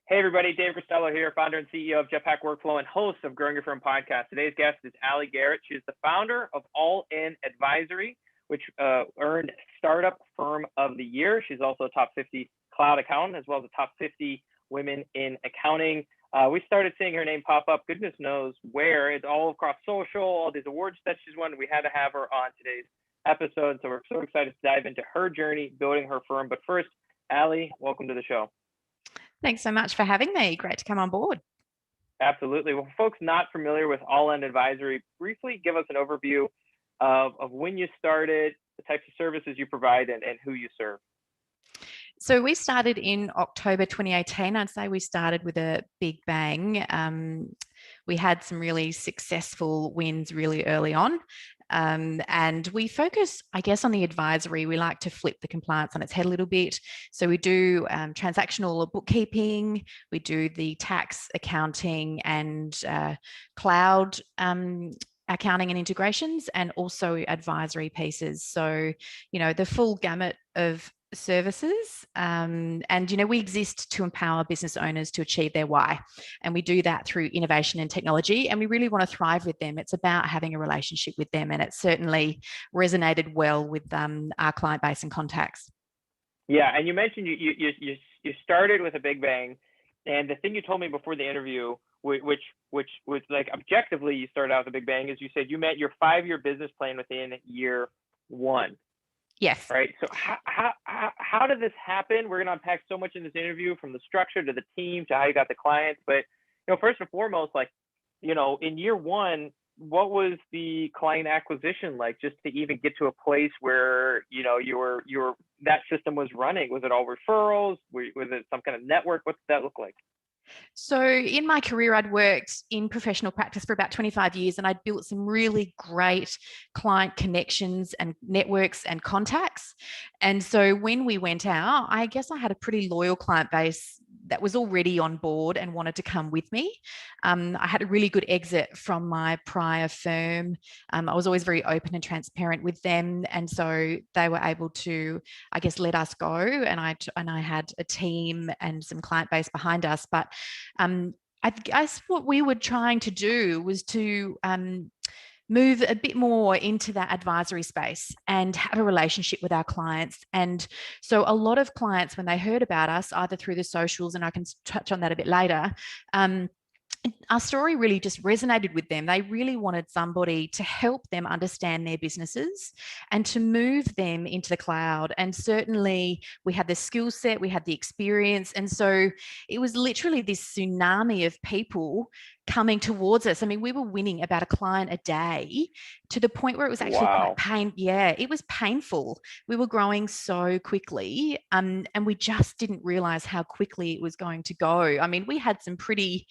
Hey everybody, Dave Costello here, founder and CEO of Jetpack Workflow and host of Growing Your Firm podcast. Today's guest is Aly Garrett. She is the founder of All In Advisory, which earned Startup Firm of the Year. She's also a top 50 cloud accountant, as well as a top 50 women in accounting. We started seeing her name pop up, goodness knows where. It's all across social, all these awards that she's won. We had to have her on today's episode, so we're so excited to dive into her journey building her firm. But first, Aly, welcome to the show. Thanks so much for having me. Great to come on board. Absolutely. Well, folks not familiar with All In Advisory, briefly give us an overview of when you started, the types of services you provide, and who you serve. So we started in October 2018. I'd say we started with a big bang. We had some really successful wins really early on. And we focus, I guess, on the advisory. We like to flip the compliance on its head a little bit. So we do transactional or bookkeeping. We do the tax, accounting, and cloud accounting and integrations, and also advisory pieces. So, the full gamut of services. And we exist to empower business owners to achieve their why. And we do that through innovation and technology. And we really want to thrive with them. It's about having a relationship with them. And it certainly resonated well with our client base and contacts. Yeah. And you mentioned you started with a big bang. And the thing you told me before the interview, which was like objectively you started out with a big bang, is you said you met your 5-year business plan within year one. Yes. Right. So how did this happen? We're going to unpack so much in this interview, from the structure to the team to how you got the clients. But, first and foremost, in year one, what was the client acquisition like, just to even get to a place where, that system was running? Was it all referrals? Was it some kind of network? What did that look like? So in my career, I'd worked in professional practice for about 25 years, and I'd built some really great client connections and networks and contacts. And so when we went out, I guess I had a pretty loyal client base that was already on board and wanted to come with me. I had a really good exit from my prior firm. I was always very open and transparent with them. And so they were able to, I guess, let us go. And I had a team and some client base behind us. But I guess what we were trying to do was to move a bit more into that advisory space and have a relationship with our clients. And so a lot of clients, when they heard about us, either through the socials, and I can touch on that a bit later, our story really just resonated with them. They really wanted somebody to help them understand their businesses and to move them into the cloud. And certainly we had the skill set, we had the experience. And so it was literally this tsunami of people coming towards us. I mean, we were winning about a client a day, to the point where it was actually quite it was painful. We were growing so quickly, and we just didn't realize how quickly it was going to go. I mean, we had some pretty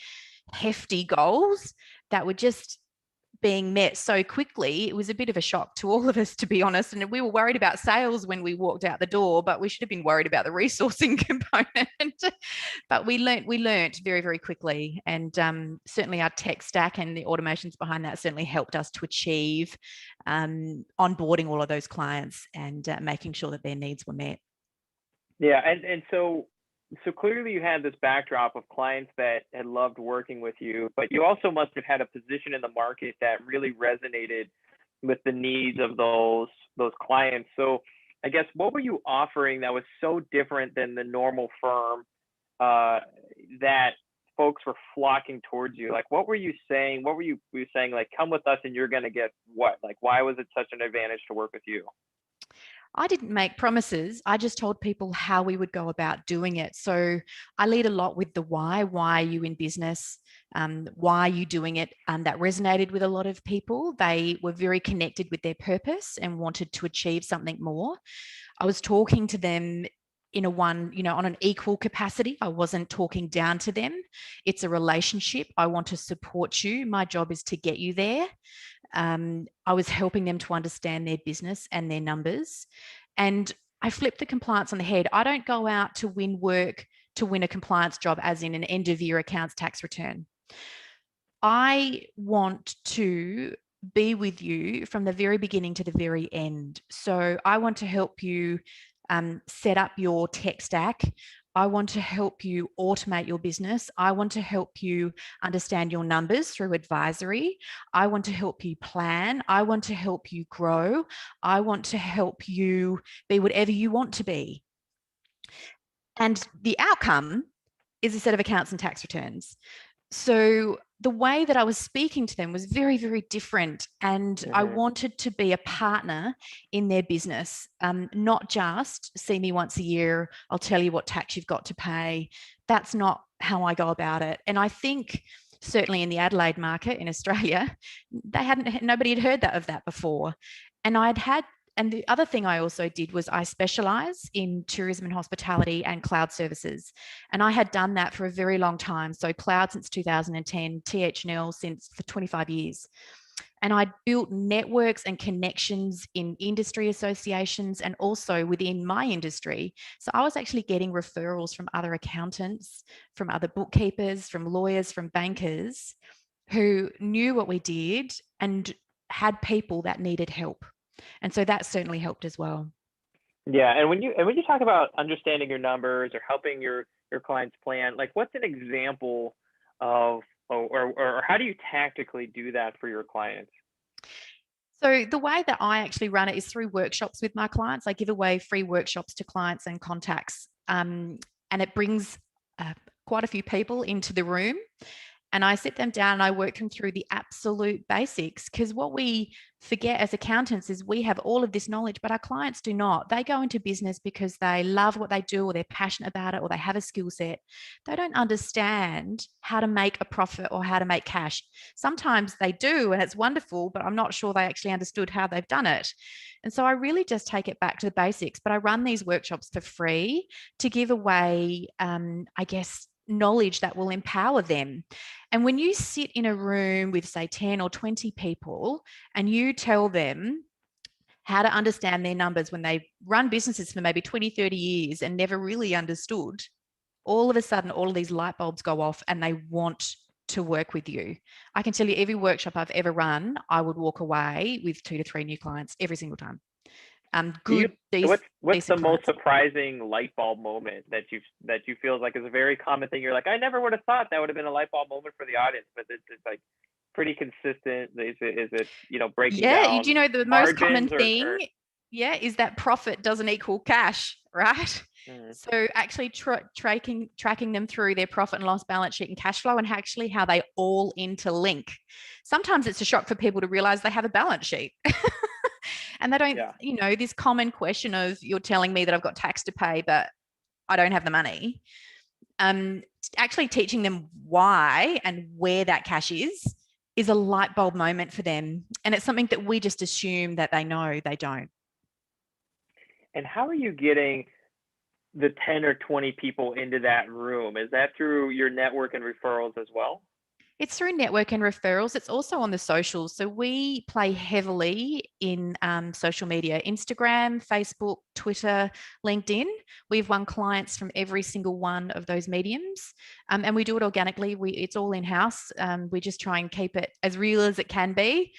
hefty goals that were just being met so quickly. It was a bit of a shock to all of us, to be honest. And we were worried about sales when we walked out the door, but we should have been worried about the resourcing component. But we learned very, very quickly. And certainly our tech stack and the automations behind that certainly helped us to achieve onboarding all of those clients and making sure that their needs were met. Yeah. And so clearly you had this backdrop of clients that had loved working with you, but you also must have had a position in the market that really resonated with the needs of those clients. So I guess, what were you offering that was so different than the normal firm that folks were flocking towards you? Like, what were you saying? What were you saying, like, come with us and you're going to get what? Like, why was it such an advantage to work with you? I didn't make promises. I just told people how we would go about doing it. So I lead a lot with the why. Why are you in business? Why are you doing it? That resonated with a lot of people. They were very connected with their purpose and wanted to achieve something more. I was talking to them on an equal capacity. I wasn't talking down to them. It's a relationship. I want to support you. My job is to get you there. I was helping them to understand their business and their numbers. And I flipped the compliance on the head. I don't go out to win work to win a compliance job, as in an end of year accounts tax return. I want to be with you from the very beginning to the very end. So I want to help you set up your tech stack. I want to help you automate your business. I want to help you understand your numbers through advisory. I want to help you plan. I want to help you grow. I want to help you be whatever you want to be. And the outcome is a set of accounts and tax returns. So the way that I was speaking to them was very, very different. And I wanted to be a partner in their business, not just see me once a year, I'll tell you what tax you've got to pay. That's not how I go about it. And I think certainly in the Adelaide market in Australia, nobody had heard of that before. And the other thing I also did was I specialize in tourism and hospitality and cloud services. And I had done that for a very long time. So cloud since 2010, THNL since for 25 years. And I built networks and connections in industry associations and also within my industry. So I was actually getting referrals from other accountants, from other bookkeepers, from lawyers, from bankers who knew what we did and had people that needed help. And so that certainly helped as well. Yeah, and when you talk about understanding your numbers or helping your clients plan, like what's an example of or how do you tactically do that for your clients? So the way that I actually run it is through workshops with my clients. I give away free workshops to clients and contacts, and it brings quite a few people into the room. And I sit them down and I work them through the absolute basics, because what we forget as accountants is we have all of this knowledge, but our clients do not. They go into business because they love what they do or they're passionate about it or they have a skill set. They don't understand how to make a profit or how to make cash. Sometimes they do and it's wonderful, but I'm not sure they actually understood how they've done it. And so I really just take it back to the basics, but I run these workshops for free to give away, I guess, knowledge that will empower them. And when you sit in a room with, say, 10 or 20 people and you tell them how to understand their numbers when they run businesses for maybe 20, 30 years and never really understood, all of a sudden, all of these light bulbs go off and they want to work with you. I can tell you every workshop I've ever run, I would walk away with 2 to 3 new clients every single time. What's the most surprising light bulb moment that you feel like is a very common thing? You're like, I never would have thought that would have been a light bulb moment for the audience, but it's like pretty consistent. Is it breaking down? Yeah, the most common thing, is that profit doesn't equal cash, right? So actually tracking them through their profit and loss balance sheet and cash flow and actually how they all interlink. Sometimes it's a shock for people to realize they have a balance sheet. And they don't, this common question of you're telling me that I've got tax to pay, but I don't have the money. Actually teaching them why and where that cash is a light bulb moment for them. And it's something that we just assume that they know, they don't. And how are you getting the 10 or 20 people into that room? Is that through your network and referrals as well? It's through network and referrals. It's also on the socials. So we play heavily in social media, Instagram, Facebook, Twitter, LinkedIn. We've won clients from every single one of those mediums. And we do it organically. It's all in-house. We just try and keep it as real as it can be.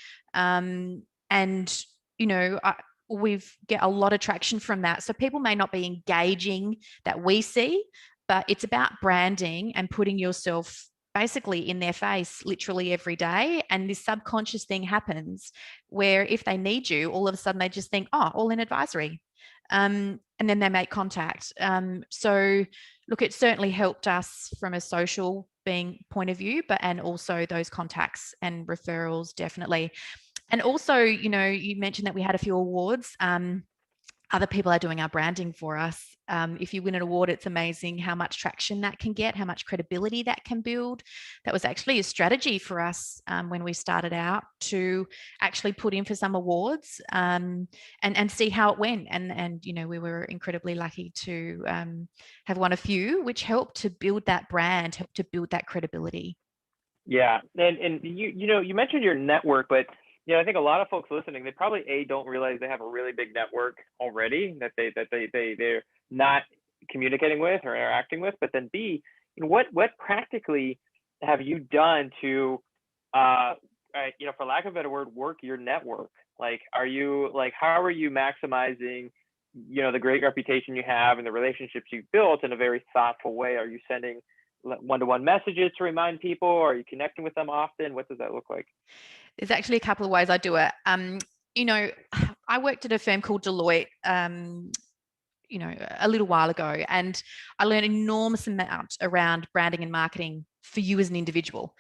We've get a lot of traction from that. So people may not be engaging that we see, but it's about branding and putting yourself basically in their face literally every day. And this subconscious thing happens where if they need you, all of a sudden they just think, oh, all in advisory. And then they make contact. So look, it certainly helped us from a social point of view, and also those contacts and referrals, definitely. And also, you mentioned that we had a few awards. Other people are doing our branding for us. If you win an award, it's amazing how much traction that can get, how much credibility that can build. That was actually a strategy for us when we started out to actually put in for some awards and see how it went. And we were incredibly lucky to have won a few, which helped to build that brand, helped to build that credibility. Yeah, and you mentioned your network, but I think a lot of folks listening, they probably don't realize they have a really big network already that they're not communicating with or interacting with. But then B, what practically have you done to, for lack of a better word, work your network? Like, how are you maximizing the great reputation you have and the relationships you've built in a very thoughtful way? Are you sending one-to-one messages to remind people? Are you connecting with them often? What does that look like? There's actually a couple of ways I do it. I worked at a firm called Deloitte, a little while ago, and I learned an enormous amount around branding and marketing for you as an individual,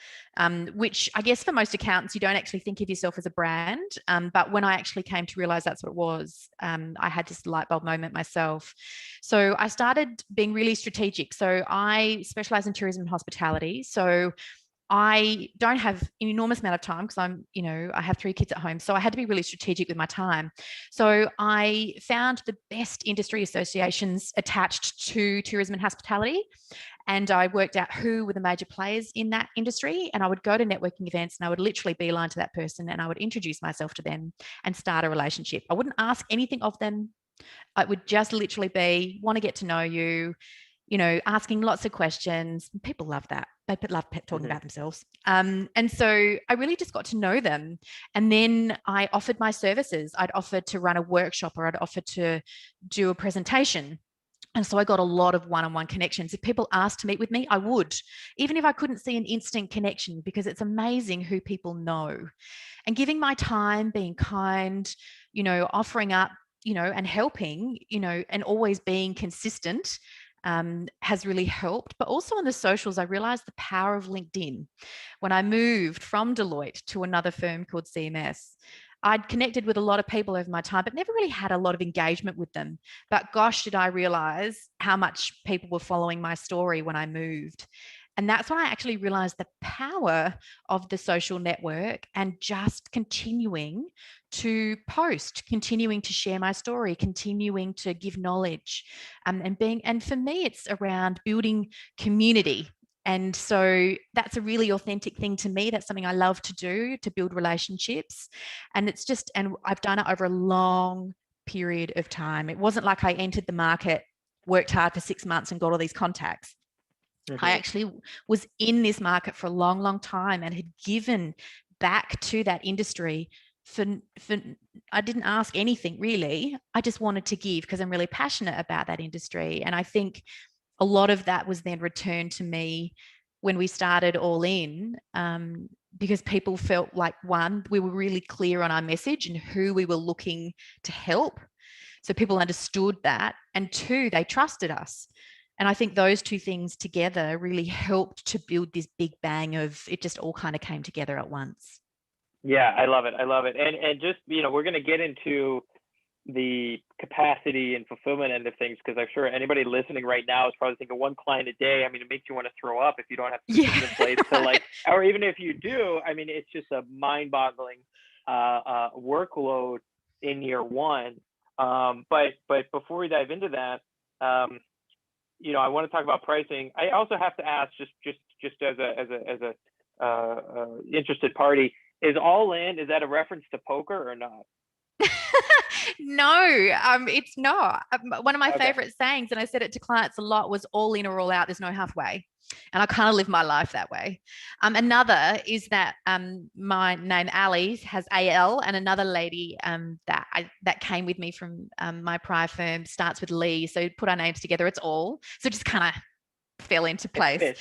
which I guess for most accountants, you don't actually think of yourself as a brand. But when I actually came to realize that's what it was, I had this light bulb moment myself. So I started being really strategic. So I specialize in tourism and hospitality. So I don't have an enormous amount of time because I have 3 kids at home. So I had to be really strategic with my time. So I found the best industry associations attached to tourism and hospitality. And I worked out who were the major players in that industry. And I would go to networking events and I would literally beeline to that person and I would introduce myself to them and start a relationship. I wouldn't ask anything of them. It would just literally be, want to get to know you, asking lots of questions. People love that. They love talking about themselves. And so I really just got to know them. And then I offered my services. I'd offered to run a workshop or I'd offered to do a presentation. And so I got a lot of one-on-one connections. If people asked to meet with me, I would, even if I couldn't see an instant connection, because it's amazing who people know. And giving my time, being kind, offering up, and helping, and always being consistent has really helped. But also on the socials, I realized the power of LinkedIn. When I moved from Deloitte to another firm called CMS, I'd connected with a lot of people over my time, but never really had a lot of engagement with them. But gosh, did I realize how much people were following my story when I moved. And that's when I actually realized the power of the social network and just continuing to post, continuing to share my story, continuing to give knowledge, and for me, it's around building community. And so that's a really authentic thing to me. That's something I love to do, to build relationships. And I've done it over a long period of time. It wasn't like I entered the market, worked hard for 6 months and got all these contacts. I actually was in this market for a long, long time and had given back to that industry for I didn't ask anything really. I just wanted to give because I'm really passionate about that industry. And I think a lot of that was then returned to me when we started All In, because people felt like, one, we were really clear on our message and who we were looking to help. So people understood that. And 2, they trusted us. And I think those 2 things together really helped to build this big bang of it just all kind of came together at once. Yeah, I love it. And just, we're going to get into the capacity and fulfillment end of things, because I'm sure anybody listening right now is probably thinking 1 client a day. I mean, it makes you want to throw up if you don't have systems in place. So or even if you do, I mean, it's just a mind-boggling workload in year 1. But before we dive into that, I want to talk about pricing. I also have to ask, just as a interested party, is All In, is that a reference to poker or not? No, it's not. One of my favorite sayings, and I said it to clients a lot, was all in or all out. There's no halfway. And I kind of live my life that way. Another is that my name, Aly, has AL, and another lady that came with me from my prior firm starts with Lee. So put our names together, it's all. So it just kind of fell into place.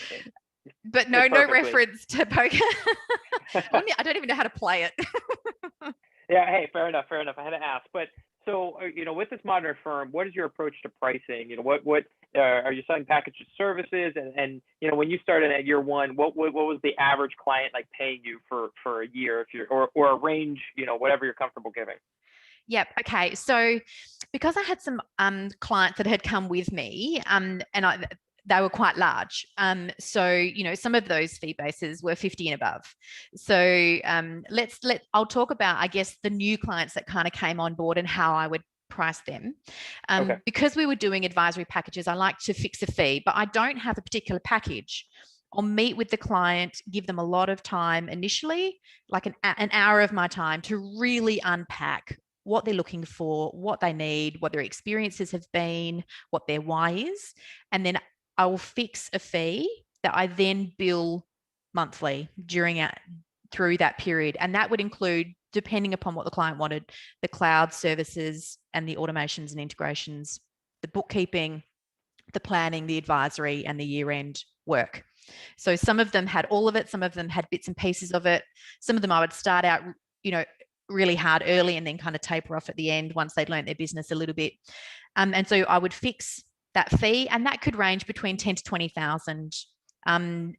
But no reference to poker. I don't even know how to play it. Yeah, hey, fair enough. I had to ask. But so, with this modern firm, what is your approach to pricing? What are you selling packaged services? And when you started at year 1, what was the average client like paying you for a year, if you're or a range, whatever you're comfortable giving? Yep. Okay. So because I had some clients that had come with me, and they were quite large. So, some of those fee bases were 50 and above. So I'll talk about, I guess, the new clients that kind of came on board and how I would price them. Because we were doing advisory packages, I like to fix a fee, but I don't have a particular package. I'll meet with the client, give them a lot of time initially, like an hour of my time to really unpack what they're looking for, what they need, what their experiences have been, what their why is. And then I will fix a fee that I then bill monthly through that period. And that would include depending upon what the client wanted, the cloud services and the automations and integrations, the bookkeeping, the planning, the advisory, and the year-end work. So some of them had all of it. Some of them had bits and pieces of it. Some of them I would start out, really hard early and then kind of taper off at the end once they'd learned their business a little bit. And so I would fix that fee, and that could range between 10 to 20,000. And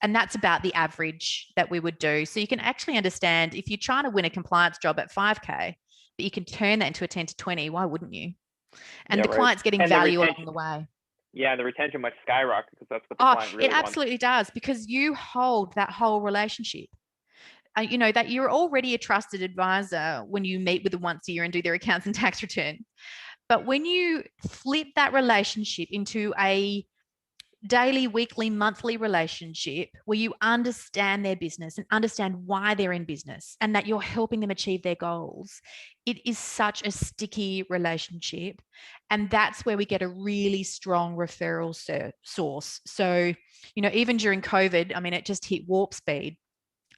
that's about the average that we would do. So you can actually understand if you're trying to win a compliance job at 5K, but you can turn that into a 10 to 20, why wouldn't you? And the client's getting value along the way. Yeah, the retention might skyrocket because that's what the client really wants. It absolutely does, because you hold that whole relationship. That you're already a trusted advisor when you meet with them once a year and do their accounts and tax return. But when you flip that relationship into a daily, weekly, monthly relationship where you understand their business and understand why they're in business and that you're helping them achieve their goals, it is such a sticky relationship. And that's where we get a really strong referral source. So, even during COVID, it just hit warp speed.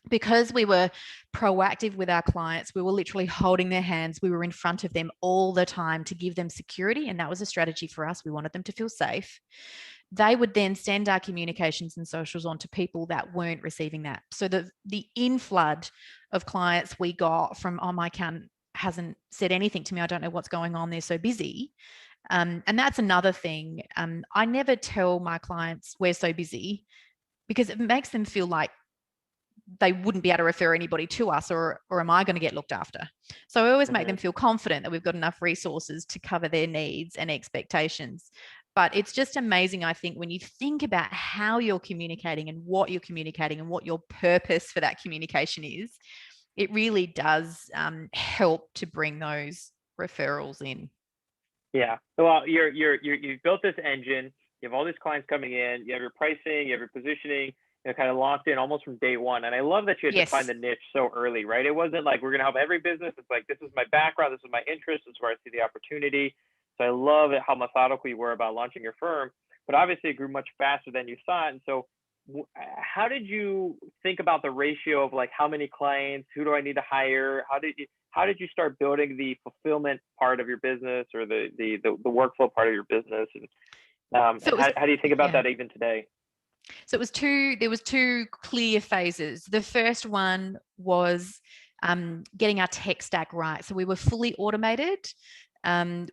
Because we were proactive with our clients, we were literally holding their hands. We were in front of them all the time to give them security. And that was a strategy for us. We wanted them to feel safe. They would then send our communications and socials on to people that weren't receiving that. So the inflood of clients we got from, oh, my account hasn't said anything to me, I don't know what's going on, they're so busy. And that's another thing. I never tell my clients we're so busy, because it makes them feel like they wouldn't be able to refer anybody to us, or am I going to get looked after? So I always make them feel confident that we've got enough resources to cover their needs and expectations. But it's just amazing, I think, when you think about how you're communicating and what you're communicating and what your purpose for that communication is, it really does help to bring those referrals in. Yeah. Well, you've built this engine. You have all these clients coming in. You have your pricing. You have your positioning. Kind of locked in almost from day one. And I love that you had to find the niche so early, right? It wasn't like we're going to help every business. It's like, this is my background. This is my interest. This is where I see the opportunity. So I love it, how methodical you were about launching your firm. But obviously it grew much faster than you thought. And so how did you think about the ratio of like how many clients, who do I need to hire? How did you start building the fulfillment part of your business, or the workflow part of your business? And how do you think about that even today? So there was two clear phases. The first one was getting our tech stack right. So we were fully automated.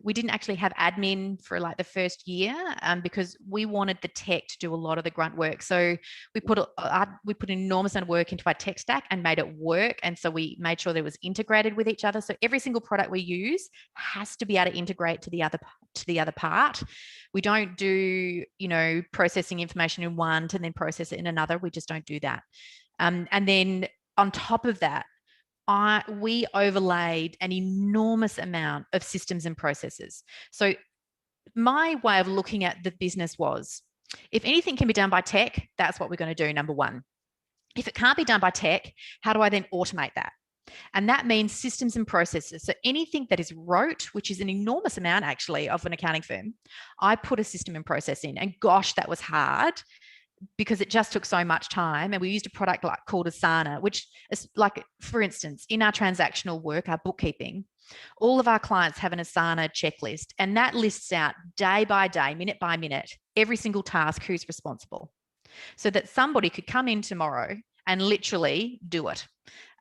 We didn't actually have admin for like the first year because we wanted the tech to do a lot of the grunt work. So we put an enormous amount of work into our tech stack and made it work. And so we made sure that it was integrated with each other. So every single product we use has to be able to integrate to the other part. We don't do, processing information in one to then process it in another. We just don't do that. And then on top of that, we overlaid an enormous amount of systems and processes. So my way of looking at the business was, if anything can be done by tech, that's what we're going to do, number one. If it can't be done by tech, how do I then automate that? And that means systems and processes. So anything that is rote, which is an enormous amount actually of an accounting firm, I put a system and process in. And gosh, that was hard, because it just took so much time. And we used a product called Asana, which is like, for instance, in our transactional work, our bookkeeping, all of our clients have an Asana checklist, and that lists out day by day, minute by minute, every single task, who's responsible, so that somebody could come in tomorrow and literally do it.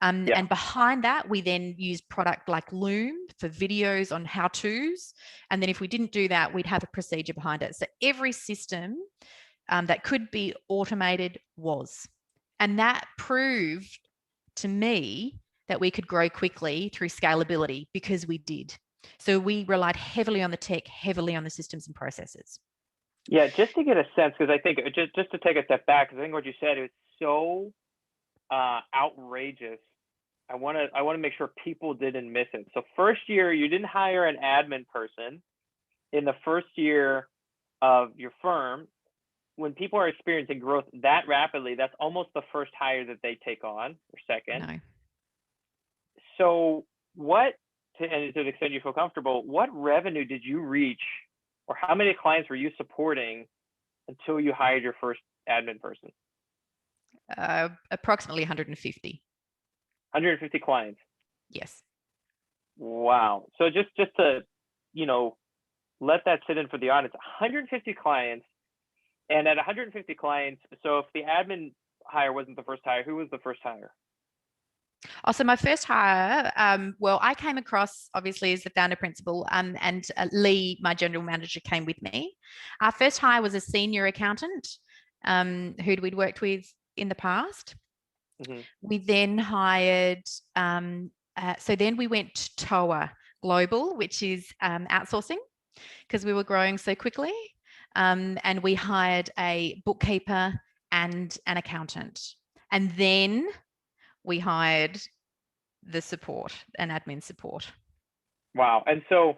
And behind that, we then used product like Loom for videos on how-tos. And then if we didn't do that, we'd have a procedure behind it. So every system that could be automated was. And that proved to me that we could grow quickly through scalability, because we did. So we relied heavily on the tech, heavily on the systems and processes. Yeah, just to get a sense, because I think just to take a step back, because I think what you said is so outrageous. I want to make sure people didn't miss it. So first year, you didn't hire an admin person. In the first year of your firm, when people are experiencing growth that rapidly, that's almost the first hire that they take on, or second. No. So and to the extent you feel comfortable, what revenue did you reach, or how many clients were you supporting until you hired your first admin person? Approximately 150. 150 clients. Yes. Wow. So just to, let that sit in for the audience, 150 clients. And at 150 clients, so if the admin hire wasn't the first hire, who was the first hire? Oh, so my first hire, well, I came across obviously as the founder principal, and Lee, my general manager, came with me. Our first hire was a senior accountant, who we'd worked with in the past. Mm-hmm. We then hired, so then we went to TOA Global, which is outsourcing because we were growing so quickly. And we hired a bookkeeper and an accountant. And then we hired the support and admin support. Wow. And so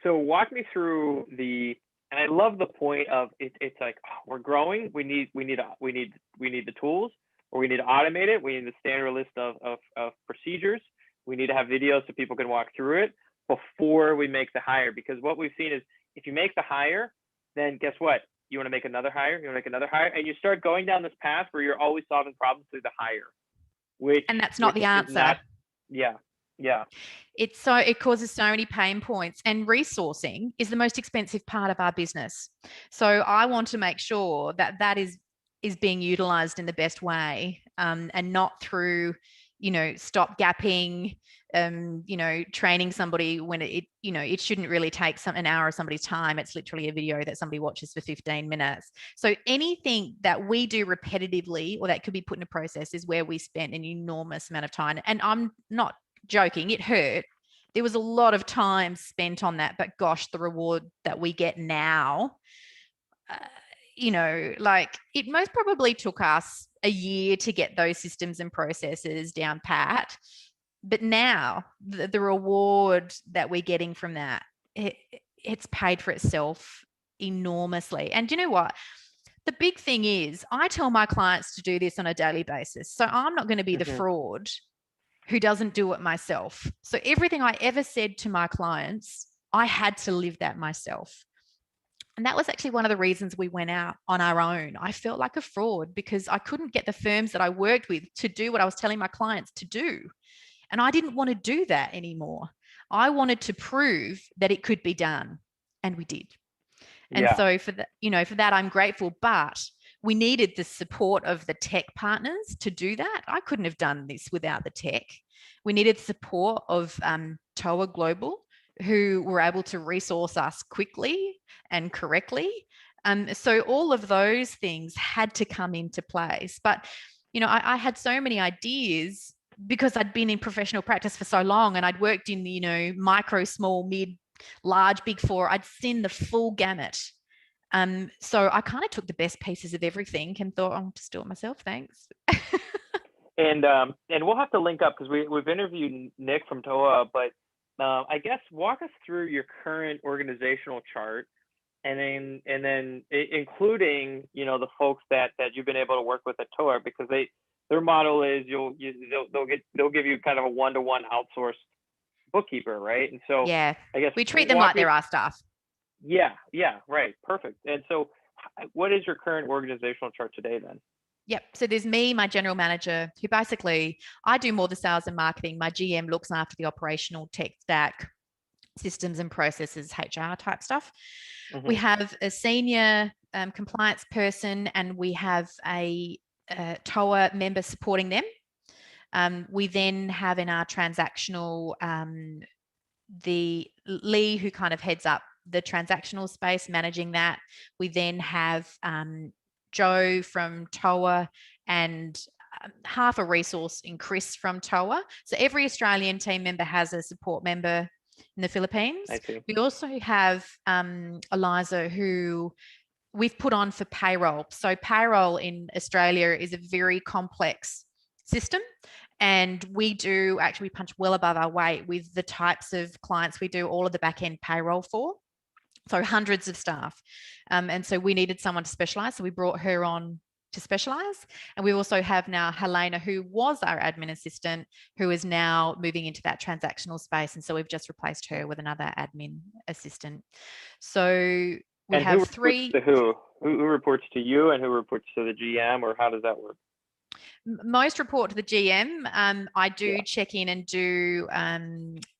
walk me through and I love the point of it. It's like, oh, we're growing. We need the tools, or we need to automate it. We need a standard list of procedures. We need to have videos so people can walk through it before we make the hire. Because what we've seen is if you make the hire, then guess what? You want to make another hire, and you start going down this path where you're always solving problems through the hire, and that's not the answer. Yeah. It causes so many pain points, and resourcing is the most expensive part of our business. So I want to make sure that is being utilized in the best way, and not through, stop gapping, training somebody when it shouldn't really take an hour of somebody's time. It's literally a video that somebody watches for 15 minutes. So anything that we do repetitively or that could be put in a process is where we spend an enormous amount of time. And I'm not joking, it hurt. There was a lot of time spent on that, but gosh, the reward that we get now, it most probably took us a year to get those systems and processes down pat. But now the reward that we're getting from that, it's paid for itself enormously. And you know what? The big thing is I tell my clients to do this on a daily basis. So I'm not going to be the fraud who doesn't do it myself. So everything I ever said to my clients, I had to live that myself. And that was actually one of the reasons we went out on our own. I felt like a fraud because I couldn't get the firms that I worked with to do what I was telling my clients to do. And I didn't want to do that anymore. I wanted to prove that it could be done. And we did. And so for that, I'm grateful. But we needed the support of the tech partners to do that. I couldn't have done this without the tech. We needed support of TOA Global, who were able to resource us quickly and correctly. So all of those things had to come into place. But, I had so many ideas because I'd been in professional practice for so long, and I'd worked in, micro, small, mid, large, big four. I'd seen the full gamut. So I kind of took the best pieces of everything and thought, I'll just do it myself. Thanks. And we'll have to link up because we've interviewed Nick from TOA, but I guess walk us through your current organizational chart, and then including the folks that you've been able to work with at TOA, because their model is they'll give you kind of a one-to-one outsourced bookkeeper, right? And so yeah, I guess we treat them like they're our staff. Yeah, right, perfect. And so, what is your current organizational chart today then? Yep. So there's me, my general manager, who basically I do more the sales and marketing. My GM looks after the operational tech stack, systems and processes, HR type stuff. We have a senior compliance person, and we have a TOA member supporting them. We then have in our transactional the Lee, who kind of heads up the transactional space, managing that. We then have Joe from TOA and half a resource in Chris from TOA. So every Australian team member has a support member in the Philippines. I see. We also have Eliza, who we've put on for payroll. So payroll in Australia is a very complex system. And we punch well above our weight with the types of clients we do all of the back end payroll for. So hundreds of staff. And so we needed someone to specialize. So we brought her on to specialize. And we also have now Helena, who was our admin assistant, who is now moving into that transactional space. And so we've just replaced her with another admin assistant. So we have three. Who reports to you and who reports to the GM, or how does that work? Most report to the GM. I do Yeah. check in and do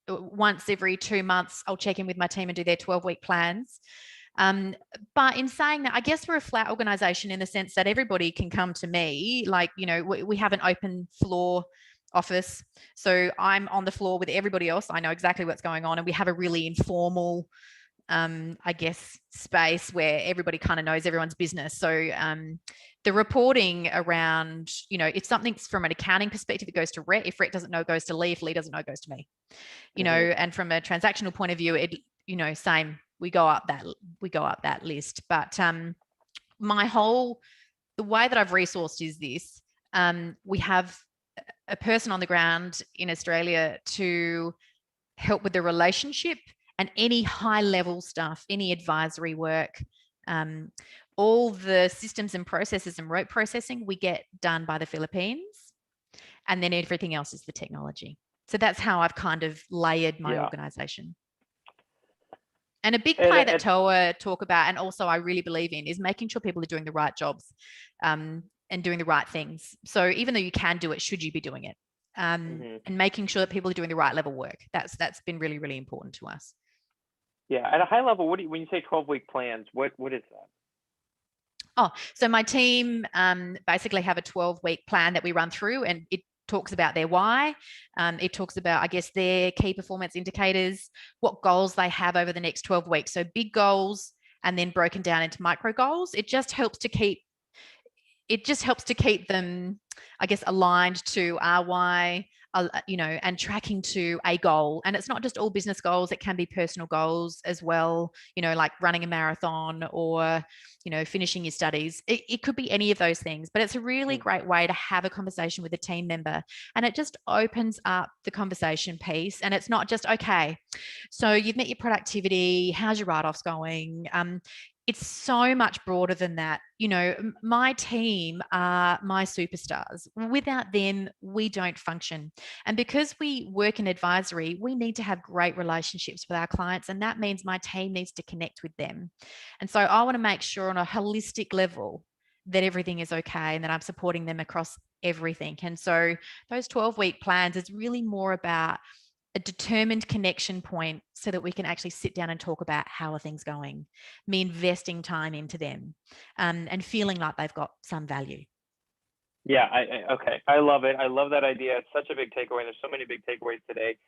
once every 2 months, I'll check in with my team and do their 12-week plans. But in saying that, I guess we're a flat organization in the sense that everybody can come to me. Like, we have an open floor office. So I'm on the floor with everybody else. I know exactly what's going on. And we have a really informal, I guess, space where everybody kind of knows everyone's business. So the reporting around, if something's from an accounting perspective, it goes to Rhett. If Rhett doesn't know, it goes to Lee. If Lee doesn't know, it goes to me. And from a transactional point of view, same. We go up that list. But the way that I've resourced is this. We have a person on the ground in Australia to help with the relationship and any high level stuff, any advisory work, all the systems and processes and rote processing we get done by the Philippines. And then everything else is the technology. So that's how I've kind of layered my organization. And a big play that TOA talk about, and also I really believe in, is making sure people are doing the right jobs and doing the right things. So even though you can do it, should you be doing it? And making sure that people are doing the right level work. That's been really, really important to us. Yeah. At a high level, when you say 12-week plans, what is that? Oh, so my team basically have a 12-week plan that we run through, and it talks about their why. It talks about, I guess, their key performance indicators, what goals they have over the next 12 weeks. So big goals and then broken down into micro goals. It just helps to keep them, I guess, aligned to our why, and tracking to a goal. And it's not just all business goals. It can be personal goals as well, like running a marathon or, finishing your studies. It could be any of those things, but it's a really great way to have a conversation with a team member. And it just opens up the conversation piece. And it's not just, okay, so you've met your productivity. How's your write-offs going? It's so much broader than that. My team are my superstars. Without them, we don't function. And because we work in advisory, we need to have great relationships with our clients. And that means my team needs to connect with them. And so I want to make sure on a holistic level that everything is okay and that I'm supporting them across everything. And so those 12-week plans is really more about a determined connection point so that we can actually sit down and talk about how are things going, me investing time into them, and feeling like they've got some value. Yeah, okay. I love it. I love that idea. It's such a big takeaway. There's so many big takeaways today.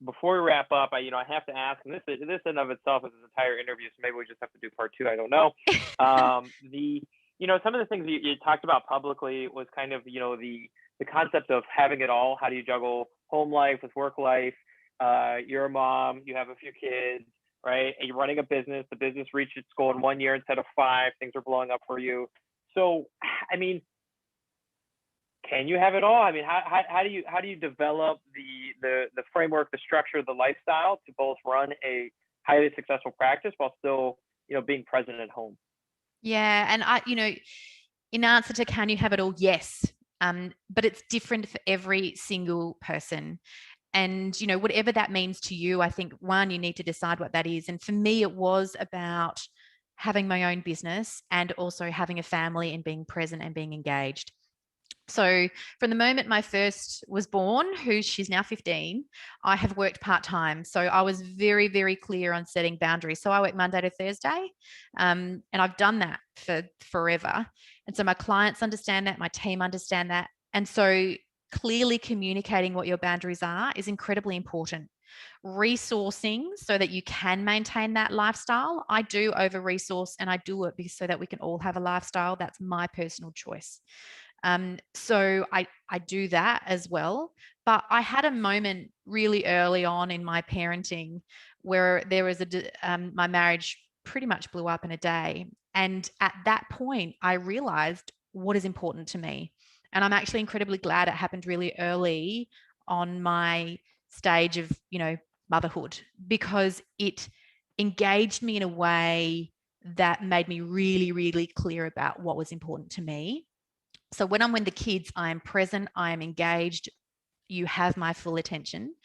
Before we wrap up, I have to ask, and this in of itself is an entire interview, so maybe we just have to do part 2. I don't know. Some of the things you talked about publicly was kind of, the concept of having it all. How do you juggle home life with work life? You're a mom, you have a few kids, right? And you're running a business. The business reached its goal in 1 year instead of 5. Things are blowing up for you. So, I mean, can you have it all? I mean, how do you develop the framework, the structure, the lifestyle to both run a highly successful practice while still, being present at home? Yeah, and in answer to can you have it all? Yes. But it's different for every single person. And, whatever that means to you, I think, one, you need to decide what that is. And for me, it was about having my own business and also having a family and being present and being engaged. So from the moment my first was born, she's now 15, I have worked part-time. So I was very, very clear on setting boundaries. So I work Monday to Thursday, and I've done that for forever. And so my clients understand that, my team understand that. And so clearly communicating what your boundaries are is incredibly important. Resourcing so that you can maintain that lifestyle. I do over-resource, and I do it so that we can all have a lifestyle. That's my personal choice. So I do that as well. But I had a moment really early on in my parenting where there was my marriage pretty much blew up in a day. And at that point, I realized what is important to me. And I'm actually incredibly glad it happened really early on my stage of, motherhood, because it engaged me in a way that made me really, really clear about what was important to me. So when I'm with the kids, I am present, I am engaged. You have my full attention.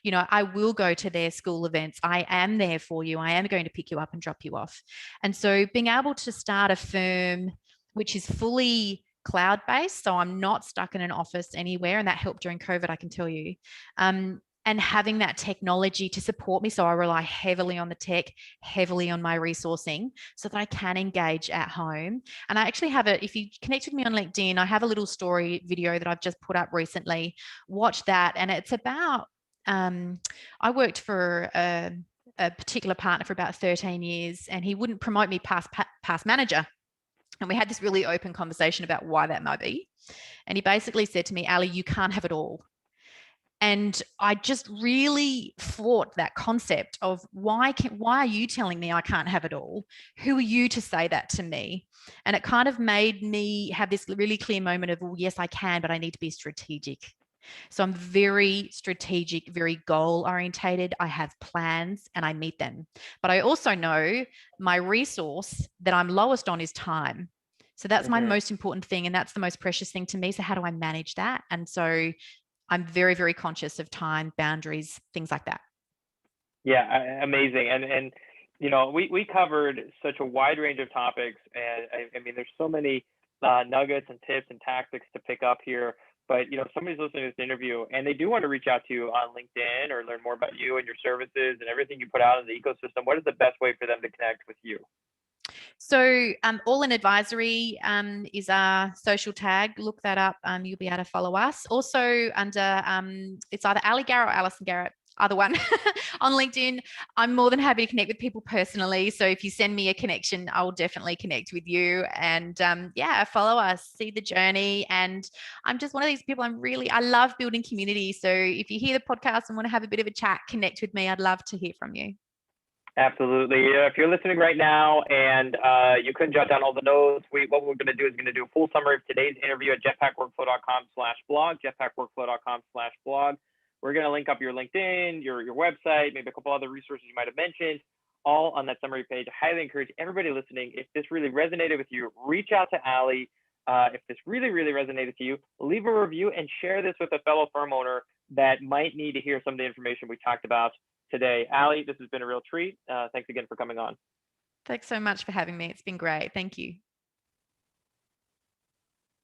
I will go to their school events. I am there for you. I am going to pick you up and drop you off. And so being able to start a firm which is fully cloud-based, so I'm not stuck in an office anywhere, and that helped during COVID, I can tell you. And having that technology to support me. So I rely heavily on the tech, heavily on my resourcing so that I can engage at home. And I actually have if you connect with me on LinkedIn, I have a little story video that I've just put up recently. Watch that. And it's about, I worked for a particular partner for about 13 years, and he wouldn't promote me past manager. And we had this really open conversation about why that might be. And he basically said to me, "Aly, you can't have it all." And I just really fought that concept of why are you telling me I can't have it all? Who are you to say that to me? And it kind of made me have this really clear moment of, well, yes, I can, but I need to be strategic. So I'm very strategic, very goal orientated. I have plans and I meet them. But I also know my resource that I'm lowest on is time. So that's my most important thing. And that's the most precious thing to me. So how do I manage that? And so I'm very, very conscious of time, boundaries, things like that. Yeah, amazing. And you know, we covered such a wide range of topics, and I mean, there's so many nuggets and tips and tactics to pick up here. But you know, if somebody's listening to this interview and they do want to reach out to you on LinkedIn or learn more about you and your services and everything you put out in the ecosystem, what is the best way for them to connect with you? So All in Advisory is our social tag. Look that up. You'll be able to follow us. Also under, it's either Aly Garrett or Alison Garrett, either one on LinkedIn. I'm more than happy to connect with people personally. So if you send me a connection, I'll definitely connect with you. And yeah, follow us, see the journey. And I'm just one of these people, I love building community. So if you hear the podcast and want to have a bit of a chat, connect with me. I'd love to hear from you. Absolutely. If you're listening right now and you couldn't jot down all the notes, what we're going to do is going to do a full summary of today's interview at jetpackworkflow.com/blog, jetpackworkflow.com/blog. We're going to link up your LinkedIn, your website, maybe a couple other resources you might have mentioned, all on that summary page. I highly encourage everybody listening, if this really resonated with you, reach out to Aly. If this really, really resonated to you, leave a review and share this with a fellow firm owner that might need to hear some of the information we talked about today. Aly, this has been a real treat. Thanks again for coming on. Thanks so much for having me. It's been great. Thank you.